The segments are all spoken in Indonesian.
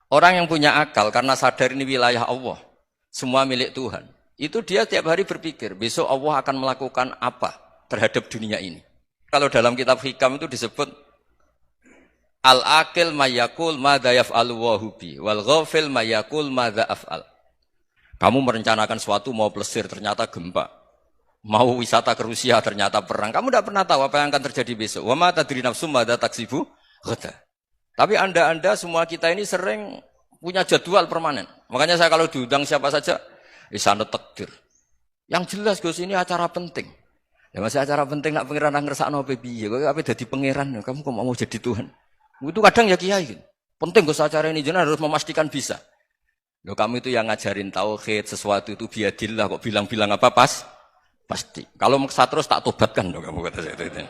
Orang yang punya akal karena sadar ini wilayah Allah, semua milik Tuhan. Itu dia tiap hari berpikir, besok Allah akan melakukan apa terhadap dunia ini. Kalau dalam kitab Hikam itu disebut al-akil mayakul madza yaf'alu wa hubi wal ghafil mayakul madza af'al. Kamu merencanakan sesuatu mau plesir ternyata gempa. Mau wisata ke Rusia ternyata perang. Kamu tidak pernah tahu apa yang akan terjadi besok. Wa ma tadri nafsum madza taksibu ghada. Tapi anda semua kita ini sering punya jadwal permanen. Makanya saya kalau diundang siapa saja, sana takdir. Yang jelas Gus ini acara penting. Ya masih acara penting nak pangeran ngersakno apa piye? Kok ape dadi pangeran? Kamu kok mau jadi Tuhan? Itu kadang ya kiai. Penting Gus acara ini jenengan harus memastikan bisa. Loh kamu itu yang ngajarin tauhid, sesuatu itu biadillah kok bilang-bilang apa pasti. Kalau maksa terus tak tobatkan loh kamu kata saya itu.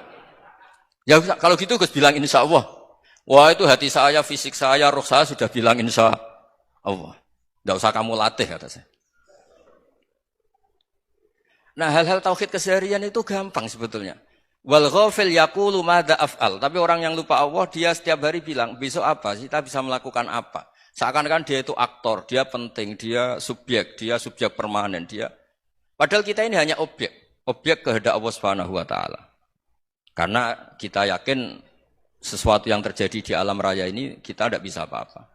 Ya kalau gitu Gus bilang insyaallah. Wah itu hati saya, fisik saya, roh saya sudah bilang insya Allah. Tidak usah kamu latih kata saya. Nah hal-hal tauhid keseharian itu gampang sebetulnya. Wal ghafil yaqulu madza af'al. Tapi orang yang lupa Allah dia setiap hari bilang besok apa? Kita bisa melakukan apa? Seakan-akan dia itu aktor, dia penting, dia subjek permanen, dia. Padahal kita ini hanya objek kehendak Allah Subhanahu wa taala. Karena kita yakin sesuatu yang terjadi di alam raya ini kita tidak bisa apa-apa.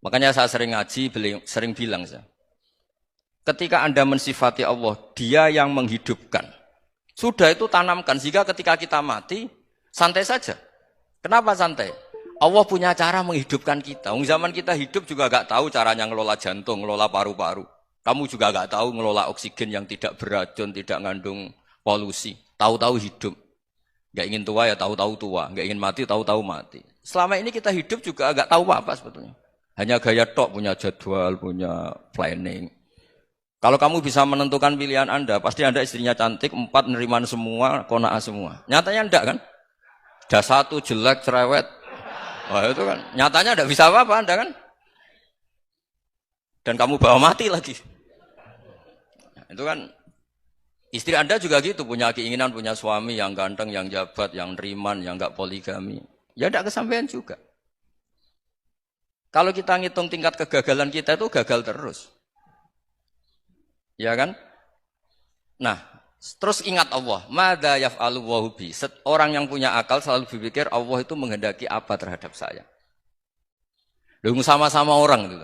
Makanya saya sering ngaji, sering bilang saya. Ketika Anda mensifati Allah, Dia yang menghidupkan. Sudah itu tanamkan sehingga ketika kita mati santai saja. Kenapa santai? Allah punya cara menghidupkan kita. Zaman kita hidup juga gak tahu caranya ngelola jantung, ngelola paru-paru. Kamu juga gak tahu ngelola oksigen yang tidak beracun, tidak mengandung polusi. Tahu-tahu hidup. Gak ingin tua ya tahu-tahu tua, gak ingin mati tahu-tahu mati. Selama ini kita hidup juga agak tahu apa sebetulnya. Hanya gaya tok, punya jadwal, punya planning. Kalau kamu bisa menentukan pilihan Anda, pasti Anda istrinya cantik, 4 neriman semua, kona'ah semua. Nyatanya enggak kan? Ada 1 jelek, cerewet. Wah itu kan, nyatanya enggak bisa apa-apa Anda kan? Dan kamu bawa mati lagi. Nah, itu kan. Istri Anda juga gitu, punya keinginan, punya suami yang ganteng, yang jabat, yang neriman, yang enggak poligami. Ya enggak kesampaian juga. Kalau kita ngitung tingkat kegagalan kita itu gagal terus. Ya kan? Nah, terus ingat Allah. Madza yaf'alu wa hubi. Orang yang punya akal selalu berpikir Allah itu menghendaki apa terhadap saya. Lalu sama-sama orang itu.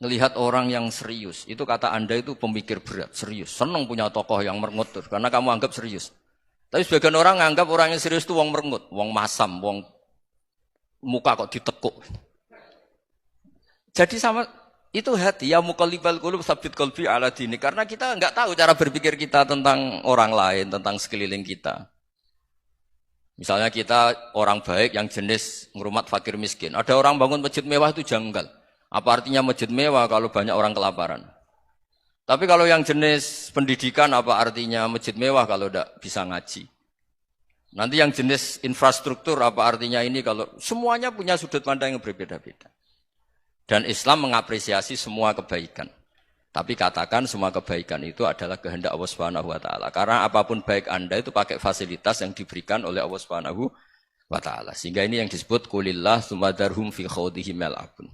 Melihat orang yang serius, itu kata Anda itu pemikir berat, serius. Senang punya tokoh yang merengut, karena kamu anggap serius. Tapi sebagian orang anggap orang yang serius itu wong merengut, wong masam, wong muka kok ditekuk. Jadi sama itu hati, ya muqallibal qulub tsabbit qalbi ala dini. Karena kita enggak tahu cara berpikir kita tentang orang lain, tentang sekeliling kita. Misalnya kita orang baik yang jenis ngrumat fakir miskin. Ada orang bangun masjid mewah itu janggal. Apa artinya masjid mewah kalau banyak orang kelaparan? Tapi kalau yang jenis pendidikan apa artinya masjid mewah kalau tidak bisa ngaji? Nanti yang jenis infrastruktur apa artinya ini kalau semuanya punya sudut pandang yang berbeda-beda. Dan Islam mengapresiasi semua kebaikan. Tapi katakan semua kebaikan itu adalah kehendak Allah Subhanahu wa taala. Karena apapun baik Anda itu pakai fasilitas yang diberikan oleh Allah Subhanahu wa taala. Sehingga ini yang disebut qulillah tsumma darhum fi khawdihim yal'abun.